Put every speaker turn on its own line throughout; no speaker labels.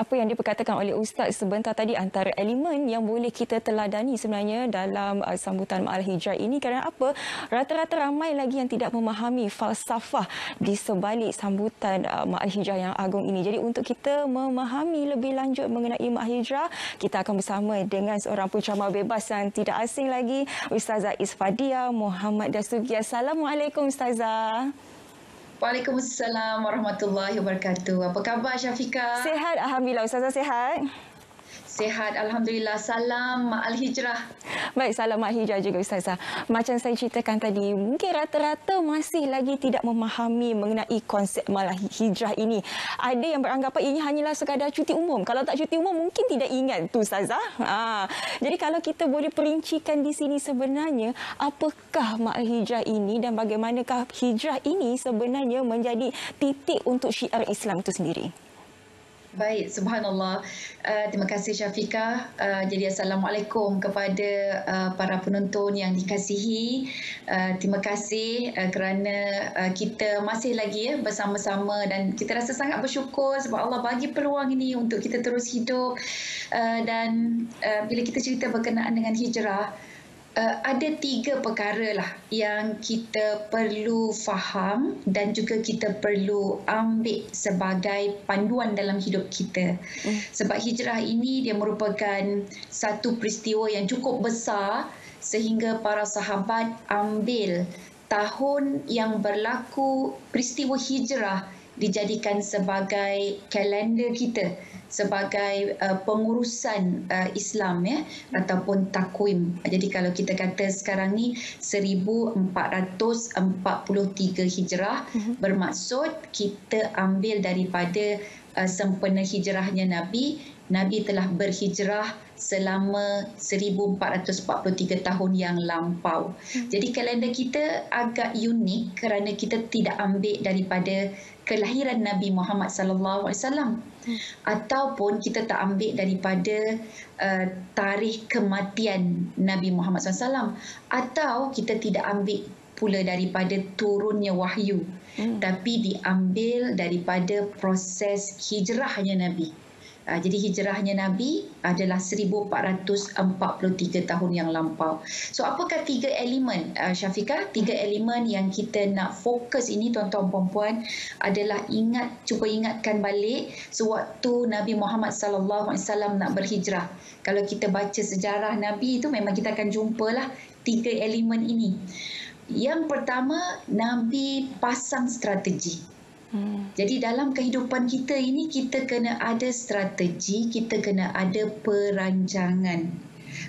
apa yang diperkatakan oleh Ustaz sebentar tadi antara elemen yang boleh kita teladani sebenarnya dalam sambutan Ma'al Hijrah ini, kerana apa? Rata-rata ramai lagi yang tidak memahami falsafah di sebalik sambutan Ma'al Hijrah yang agung ini. Jadi untuk kita memahami lebih lanjut mengenai Ma'al Hijrah, kita akan bersama dengan seorang penceramah bebas yang tidak asing lagi, Ustazah Isfadia Muhammad Dasuki. Assalamualaikum Ustazah.
Waalaikumsalam warahmatullahi wabarakatuh. Apa khabar Syafiqah?
Sihat, alhamdulillah. Ustazah sihat?
Sihat, alhamdulillah. Salam Ma'al Hijrah.
Baik, salam Ma'al Hijrah juga Ustazah. Macam saya ceritakan tadi, mungkin rata-rata masih lagi tidak memahami mengenai konsep Ma'al Hijrah ini. Ada yang beranggapan ini hanyalah sekadar cuti umum. Kalau tak cuti umum mungkin tidak ingat tu Ustazah. Jadi kalau kita boleh perincikan di sini sebenarnya apakah Ma'al Hijrah ini dan bagaimanakah hijrah ini sebenarnya menjadi titik untuk syiar Islam itu sendiri.
Baik, subhanallah. Terima kasih Syafiqah. Jadi Assalamualaikum kepada para penonton yang dikasihi. Terima kasih kerana kita masih lagi bersama-sama dan kita rasa sangat bersyukur sebab Allah bagi peluang ini untuk kita terus hidup. Dan bila kita cerita berkenaan dengan hijrah, ada 3 perkara lah yang kita perlu faham dan juga kita perlu ambil sebagai panduan dalam hidup kita. Sebab hijrah ini dia merupakan satu peristiwa yang cukup besar sehingga para sahabat ambil tahun yang berlaku peristiwa hijrah dijadikan sebagai kalender kita, sebagai pengurusan Islam ataupun takwim. Jadi kalau kita kata sekarang ni 1443 Hijrah, bermaksud kita ambil daripada sempena hijrahnya Nabi telah berhijrah selama 1443 tahun yang lampau. Jadi kalender kita agak unik kerana kita tidak ambil daripada kelahiran Nabi Muhammad sallallahu alaihi wasallam ataupun kita tak ambil daripada tarikh kematian Nabi Muhammad SAW, atau kita tidak ambil pula daripada turunnya wahyu, tapi diambil daripada proses hijrahnya Nabi. Jadi hijrahnya Nabi adalah 1443 tahun yang lampau. So apakah 3 elemen Syafiqah? 3 elemen yang kita nak fokus ini tuan-tuan puan-puan adalah cuba ingatkan balik sewaktu Nabi Muhammad sallallahu alaihi wasallam nak berhijrah. Kalau kita baca sejarah Nabi itu memang kita akan jumpalah 3 elemen ini. Yang pertama, Nabi pasang strategi. Jadi dalam kehidupan kita ini kita kena ada strategi, kita kena ada perancangan.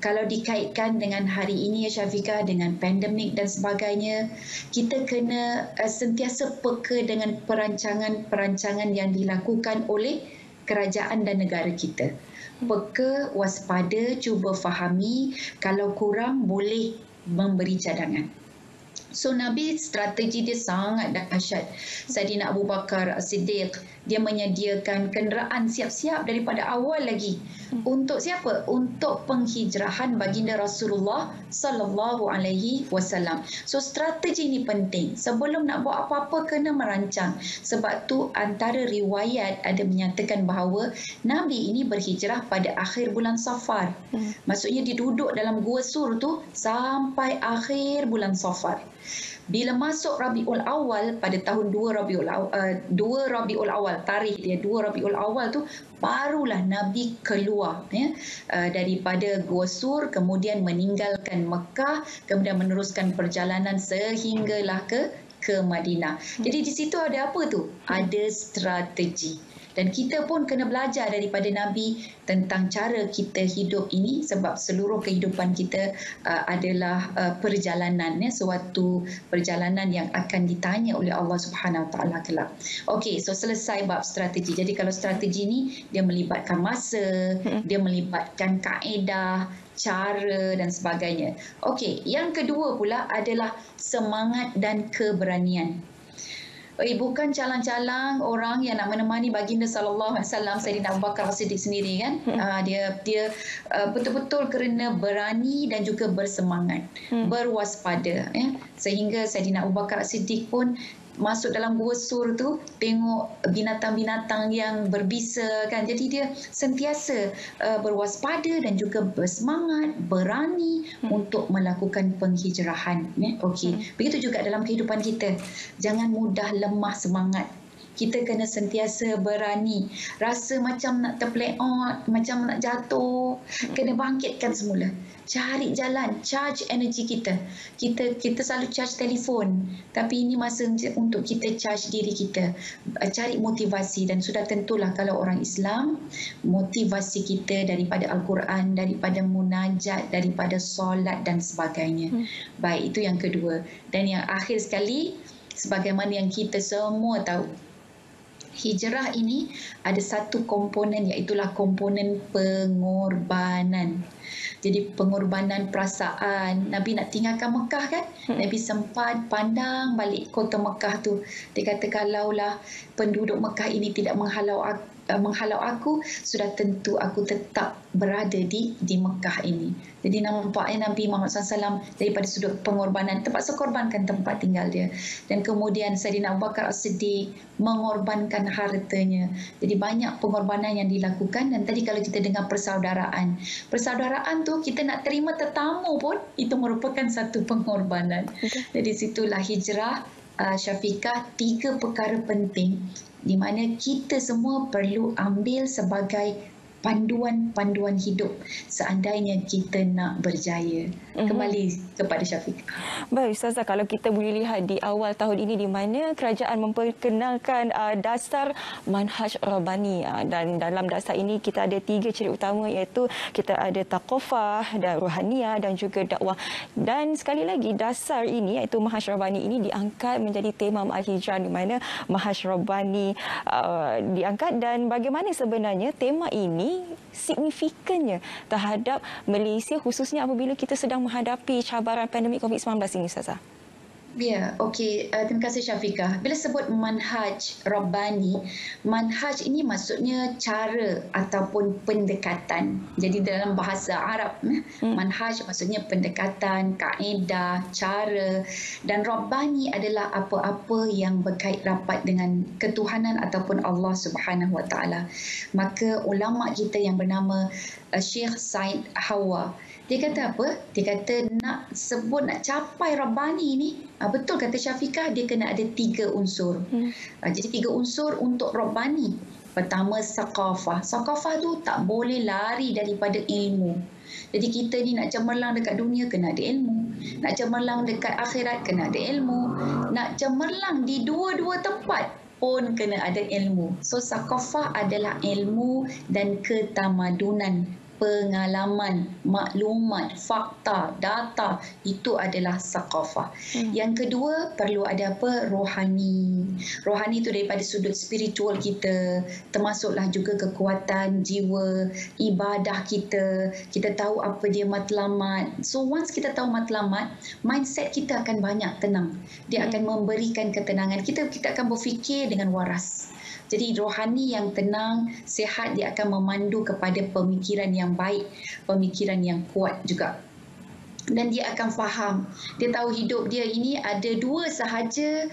Kalau dikaitkan dengan hari ini ya Syafiqah, dengan pandemik dan sebagainya, kita kena sentiasa peka dengan perancangan-perancangan yang dilakukan oleh kerajaan dan negara kita. Peka, waspada, cuba fahami, kalau kurang boleh memberi cadangan. So Nabi strategi dia sangat dahsyat. Saidina Abu Bakar As-Siddiq, dia menyediakan kenderaan siap-siap daripada awal lagi. Untuk siapa? Untuk penghijrahan baginda Rasulullah sallallahu alaihi wasallam. So strategi ini penting. Sebelum nak buat apa-apa kena merancang. Sebab tu antara riwayat ada menyatakan bahawa Nabi ini berhijrah pada akhir bulan Safar. Maksudnya dia duduk dalam Gua Sur tu sampai akhir bulan Safar. Bila masuk Rabiul Awal pada tahun 2 Rabiul Awal, tarikh dia 2 Rabiul Awal tu, barulah Nabi keluar daripada Gua Sur, kemudian meninggalkan Mekah, kemudian meneruskan perjalanan sehinggalah ke Madinah. Jadi di situ ada apa tu? Ada strategi. Dan kita pun kena belajar daripada Nabi tentang cara kita hidup ini, sebab seluruh kehidupan kita adalah perjalanan, suatu perjalanan yang akan ditanya oleh Allah Subhanahu Wa Taala kelak. Okey, so selesai bab strategi. Jadi kalau strategi ni dia melibatkan masa, dia melibatkan kaedah, cara dan sebagainya. Okey, yang kedua pula adalah semangat dan keberanian. Bukan calang-calang orang yang nak menemani baginda sallallahu alaihi wasallam, Saidina Abu Bakar As-Siddiq sendiri kan. Dia betul-betul kerana berani dan juga bersemangat, berwaspada sehingga Saidina Abu Bakar As-Siddiq pun masuk dalam gua sur tu, tengok binatang-binatang yang berbisa kan. Jadi dia sentiasa berwaspada dan juga bersemangat, berani untuk melakukan penghijrahan. Okey. Begitu juga dalam kehidupan kita. Jangan mudah lemah semangat. Kita kena sentiasa berani. Rasa macam nak terpleot, macam nak jatuh, kena bangkitkan semula. Cari jalan, charge energi kita. Kita selalu charge telefon, tapi ini masa untuk kita charge diri kita. Cari motivasi, dan sudah tentulah kalau orang Islam, motivasi kita daripada Al-Quran, daripada munajat, daripada solat dan sebagainya. Baik, itu yang kedua. Dan yang akhir sekali, sebagaimana yang kita semua tahu, hijrah ini ada satu komponen, iaitulah komponen pengorbanan. Jadi pengorbanan perasaan. Nabi nak tinggalkan Mekah kan? Nabi sempat pandang balik kota Mekah tu. Dia kata kalaulah penduduk Mekah ini tidak menghalau aku, sudah tentu aku tetap berada di Mekah ini. Jadi nampaknya Nabi Muhammad SAW daripada sudut pengorbanan, terpaksa korbankan tempat tinggal dia. Dan kemudian Sayyidina Abu Bakar As-Siddiq mengorbankan hartanya. Jadi banyak pengorbanan yang dilakukan. Dan tadi kalau kita dengar persaudaraan tu kita nak terima tetamu pun itu merupakan satu pengorbanan. Jadi situlah hijrah, Syafiqah, 3 perkara penting di mana kita semua perlu ambil sebagai panduan-panduan hidup seandainya kita nak berjaya. Kembali kepada Syafiqah.
Baik Ustazah, kalau kita boleh lihat di awal tahun ini di mana kerajaan memperkenalkan dasar manhaj Rabbani, dan dalam dasar ini kita ada 3 ciri utama, iaitu kita ada taqafah dan ruhaniyah dan juga dakwah. Dan sekali lagi dasar ini iaitu manhaj Rabbani ini diangkat menjadi tema Al-Hijrah, di mana manhaj Rabbani diangkat. Dan bagaimana sebenarnya tema ini signifikannya terhadap Malaysia, khususnya apabila kita sedang menghadapi cabaran pandemik COVID-19 ini, Ustazah?
Ya, okey. Terima kasih Syafiqah. Bila sebut manhaj Rabbani, manhaj ini maksudnya cara ataupun pendekatan. Jadi dalam bahasa Arab, manhaj maksudnya pendekatan, kaedah, cara. Dan Rabbani adalah apa-apa yang berkait rapat dengan ketuhanan ataupun Allah Subhanahu Wa Taala. Maka ulama kita yang bernama Syekh Said Hawa, dia kata apa? Dia kata nak capai Rabbani ni, betul kata Syafiqah, dia kena ada 3 unsur. Jadi 3 unsur untuk Rabbani. Pertama, saqafah. Saqafah tu tak boleh lari daripada ilmu. Jadi kita ni nak cemerlang dekat dunia, kena ada ilmu. Nak cemerlang dekat akhirat, kena ada ilmu. Nak cemerlang di dua-dua tempat pun kena ada ilmu. So saqafah adalah ilmu dan ketamadunan, pengalaman, maklumat, fakta, data, itu adalah saqafah. Yang kedua, perlu ada apa? Rohani. Rohani itu daripada sudut spiritual kita, termasuklah juga kekuatan jiwa, ibadah kita. Kita tahu apa dia matlamat. So once kita tahu matlamat, mindset kita akan banyak tenang. Dia akan memberikan ketenangan. Kita akan berfikir dengan waras. Jadi rohani yang tenang, sihat, dia akan memandu kepada pemikiran yang baik, pemikiran yang kuat juga. Dan dia akan faham. Dia tahu hidup dia ini ada 2 sahaja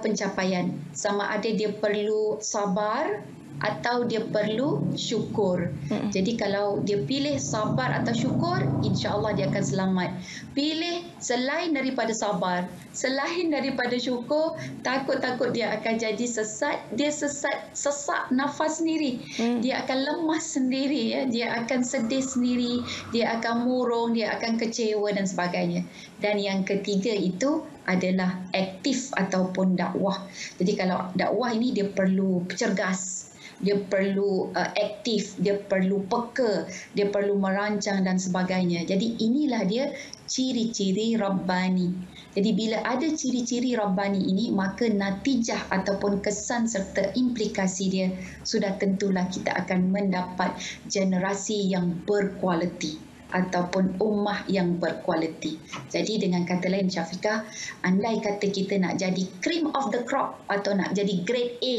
pencapaian. Sama ada dia perlu sabar atau dia perlu syukur. Jadi kalau dia pilih sabar atau syukur, insya-Allah dia akan selamat. Pilih selain daripada sabar, selain daripada syukur, takut-takut dia akan jadi sesat. Dia sesak nafas sendiri. Dia akan lemas sendiri, ya. Dia akan sedih sendiri, dia akan murung, dia akan kecewa dan sebagainya. Dan yang ketiga itu adalah aktif ataupun dakwah. Jadi kalau dakwah ini dia perlu cergas, dia perlu aktif, dia perlu peka, dia perlu merancang dan sebagainya. Jadi inilah dia ciri-ciri Rabbani. Jadi bila ada ciri-ciri Rabbani ini, maka natijah ataupun kesan serta implikasi dia sudah tentulah kita akan mendapat generasi yang berkualiti ataupun ummah yang berkualiti. Jadi dengan kata lain Syafiqah, andai kata kita nak jadi cream of the crop atau nak jadi grade A,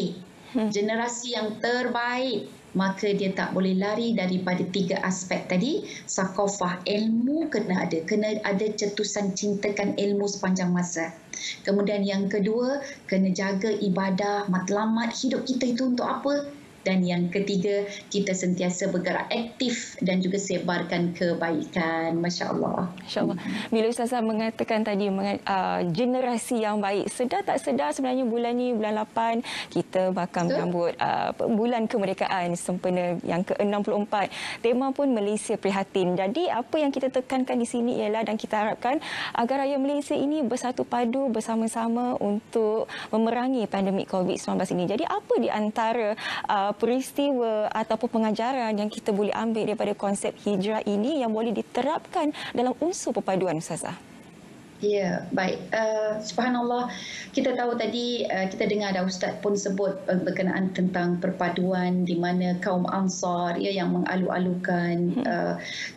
generasi yang terbaik, maka dia tak boleh lari daripada 3 aspek tadi. Sakofah, ilmu kena ada cetusan cintakan ilmu sepanjang masa. Kemudian yang kedua, kena jaga ibadah, matlamat hidup kita itu untuk apa? Dan yang ketiga, kita sentiasa bergerak aktif dan juga sebarkan kebaikan. Masya Allah.
Masya Allah. Bila Ustazah mengatakan tadi generasi yang baik, sedar tak sedar sebenarnya bulan ni, bulan 8, kita bakal menyambut bulan kemerdekaan sempena yang ke-64. Tema pun Malaysia Prihatin. Jadi apa yang kita tekankan di sini ialah, dan kita harapkan agar rakyat Malaysia ini bersatu padu bersama-sama untuk memerangi pandemik COVID-19 ini. Jadi apa di antara peristiwa ataupun pengajaran yang kita boleh ambil daripada konsep hijrah ini yang boleh diterapkan dalam unsur perpaduan, Ustazah?
Ya, baik. Subhanallah, kita tahu tadi, kita dengar ada Ustaz pun sebut berkenaan tentang perpaduan di mana kaum Ansar yang mengalu-alukan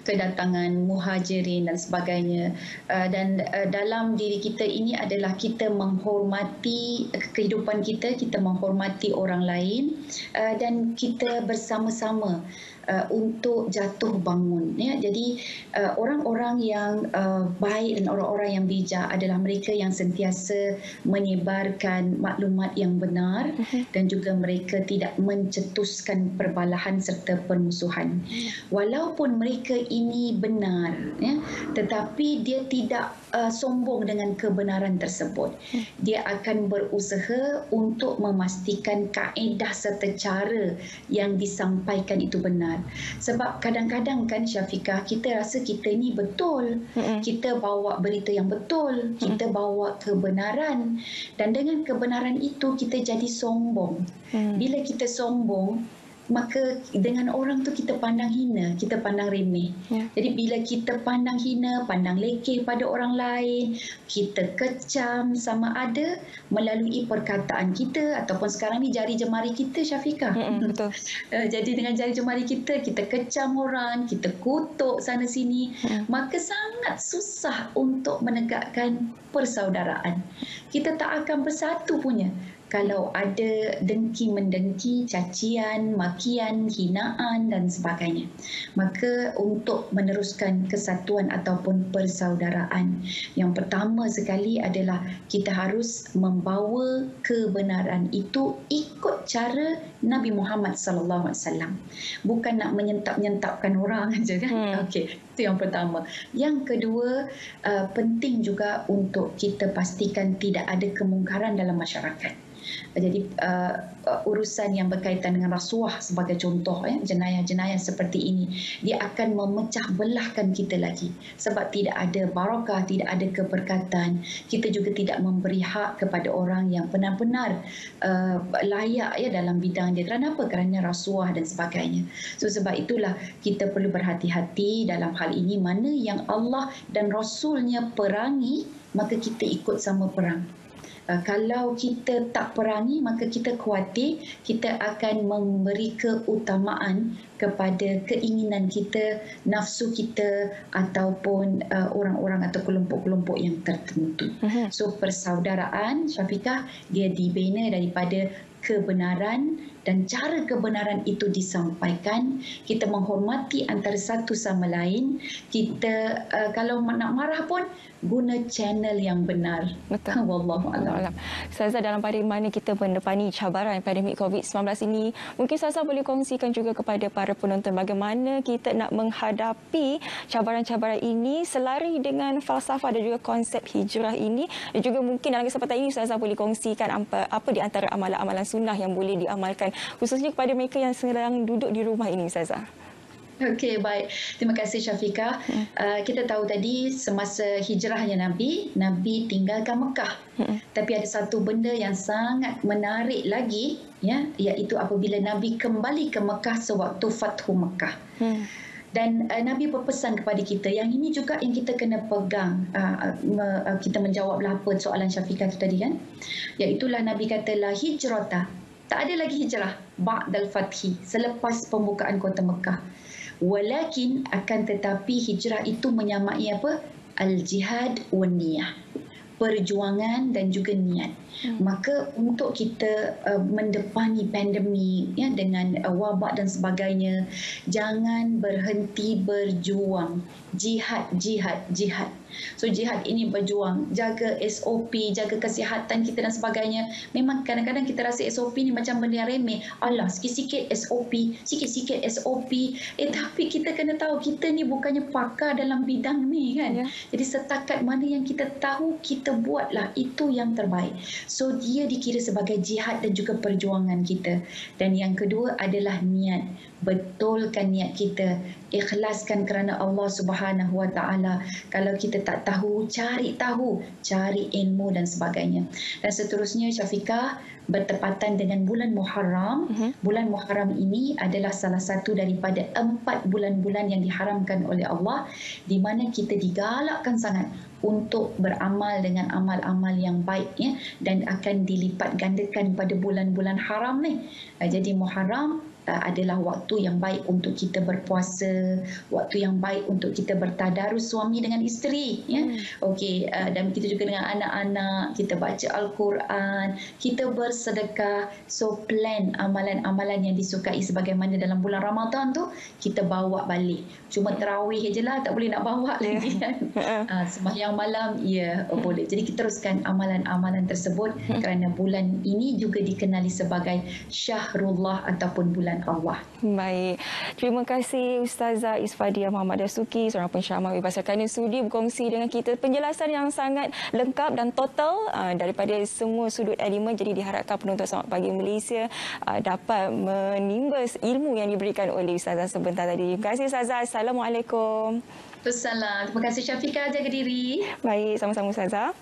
kedatangan muhajirin dan sebagainya. Dan dalam diri kita ini adalah kita menghormati kehidupan kita, kita menghormati orang lain, dan kita bersama-sama untuk jatuh bangun. Jadi orang-orang yang baik dan orang-orang yang bijak adalah mereka yang sentiasa menyebarkan maklumat yang benar dan juga mereka tidak mencetuskan perbalahan serta permusuhan. Walaupun mereka ini benar, tetapi dia tidak sombong dengan kebenaran tersebut. Dia akan berusaha untuk memastikan kaedah serta cara yang disampaikan itu benar. Sebab kadang-kadang kan Syafiqah, kita rasa kita ni betul. Kita bawa berita yang betul, kita bawa kebenaran, dan dengan kebenaran itu kita jadi sombong. Bila kita sombong, maka dengan orang tu kita pandang hina, kita pandang remeh. Jadi bila kita pandang hina, pandang lekeh pada orang lain, kita kecam sama ada melalui perkataan kita ataupun sekarang ni jari jemari kita, Syafiqah.
Betul.
Jadi dengan jari jemari kita kecam orang, kita kutuk sana sini, maka sangat susah untuk menegakkan persaudaraan. Kita tak akan bersatu punya kalau ada dengki-mendengki, cacian, makian, hinaan dan sebagainya. Maka untuk meneruskan kesatuan ataupun persaudaraan, yang pertama sekali adalah kita harus membawa kebenaran itu ikut cara Nabi Muhammad sallallahu alaihi wasallam. Bukan nak menyentap-nyentapkan orang aja kan. Okey, itu yang pertama. Yang kedua, penting juga untuk kita pastikan tidak ada kemungkaran dalam masyarakat. Jadi urusan yang berkaitan dengan rasuah sebagai contoh, jenayah-jenayah seperti ini, dia akan memecah belahkan kita lagi. Sebab tidak ada barakah, tidak ada keberkatan. Kita juga tidak memberi hak kepada orang yang benar-benar layak dalam bidang dia. Kenapa? Kerana rasuah dan sebagainya. So sebab itulah kita perlu berhati-hati dalam hal ini. Mana yang Allah dan Rasulnya perangi, maka kita ikut sama perang. Kalau kita tak perangi, maka kita khawatir kita akan memberi keutamaan kepada keinginan kita, nafsu kita ataupun orang-orang atau kelompok-kelompok yang tertentu. So persaudaraan, Syafiqah, dia dibina daripada kebenaran, dan cara kebenaran itu disampaikan, kita menghormati antara satu sama lain. Kita kalau nak marah pun guna channel yang benar.
Betul.
Wallahu a'lam.
Ustazah, dalam pada mana kita mendepani cabaran pandemik COVID-19 ini, mungkin Ustazah boleh kongsikan juga kepada para penonton bagaimana kita nak menghadapi cabaran-cabaran ini selari dengan falsafah dan juga konsep hijrah ini, dan juga mungkin dalam kesempatan ini Ustazah boleh kongsikan apa di antara amalan-amalan sunnah yang boleh diamalkan khususnya kepada mereka yang sedang duduk di rumah ini, Ustazah.
Okey, baik. Terima kasih Syafiqah. Kita tahu tadi semasa hijrahnya Nabi tinggalkan Mekah. Tapi ada satu benda yang sangat menarik lagi, iaitu apabila Nabi kembali ke Mekah sewaktu Fathu Mekah. Dan Nabi berpesan kepada kita, yang ini juga yang kita kena pegang. Kita menjawablah apa soalan Syafiqah itu tadi kan. Iaitulah Nabi kata, la hijrata. Tak ada lagi hijrah ba'dal fathi, selepas pembukaan kota Mekah. Walakin, akan tetapi hijrah itu menyamai apa? Al-jihad wan niyah. perjuangan dan juga niat. Maka untuk kita mendepani pandemik ya dengan wabak dan sebagainya, jangan berhenti berjuang. Jihad. So jihad ini berjuang, jaga SOP, jaga kesihatan kita dan sebagainya. Memang kadang-kadang kita rasa SOP ni macam benda yang remeh. Alah, sikit-sikit SOP. Tapi kita kena tahu kita ni bukannya pakar dalam bidang ni kan. Jadi setakat mana yang kita tahu, kita buatlah, itu yang terbaik. So dia dikira sebagai jihad dan juga perjuangan kita. Dan yang kedua adalah niat. Betulkan niat kita, ikhlaskan kerana Allah Subhanahu Wa Taala. Kalau kita tak tahu, cari ilmu dan sebagainya. Dan seterusnya Syafiqah, bertepatan dengan bulan Muharram. Bulan Muharram ini adalah salah satu daripada 4 bulan-bulan yang diharamkan oleh Allah, di mana kita digalakkan sangat untuk beramal dengan amal-amal yang baik ya, dan akan dilipat gandakan pada bulan-bulan haram ni. Jadi Muharram adalah waktu yang baik untuk kita berpuasa, waktu yang baik untuk kita bertadarus suami dengan isteri ya. Okey, dan kita juga dengan anak-anak, kita baca Al-Quran, kita bersedekah. So plan amalan-amalan yang disukai sebagaimana dalam bulan Ramadan tu kita bawa balik. Cuma tarawih je lah, tak boleh nak bawa lagi kan. Sembahyang malam boleh. Jadi kita teruskan amalan-amalan tersebut kerana bulan ini juga dikenali sebagai Syahrullah ataupun bulan Allah.
Baik. Terima kasih Ustazah Isfadiah Muhammad Dasuki, seorang pensyarah Bahasa Kerana sudi berkongsi dengan kita penjelasan yang sangat lengkap dan total daripada semua sudut elemen. Jadi diharapkan penonton Selamat Pagi Malaysia dapat menimba ilmu yang diberikan oleh Ustazah sebentar tadi. Terima kasih Ustazah. Assalamualaikum.
Terima kasih Syafiqah, jaga diri.
Baik, sama-sama Ustazah.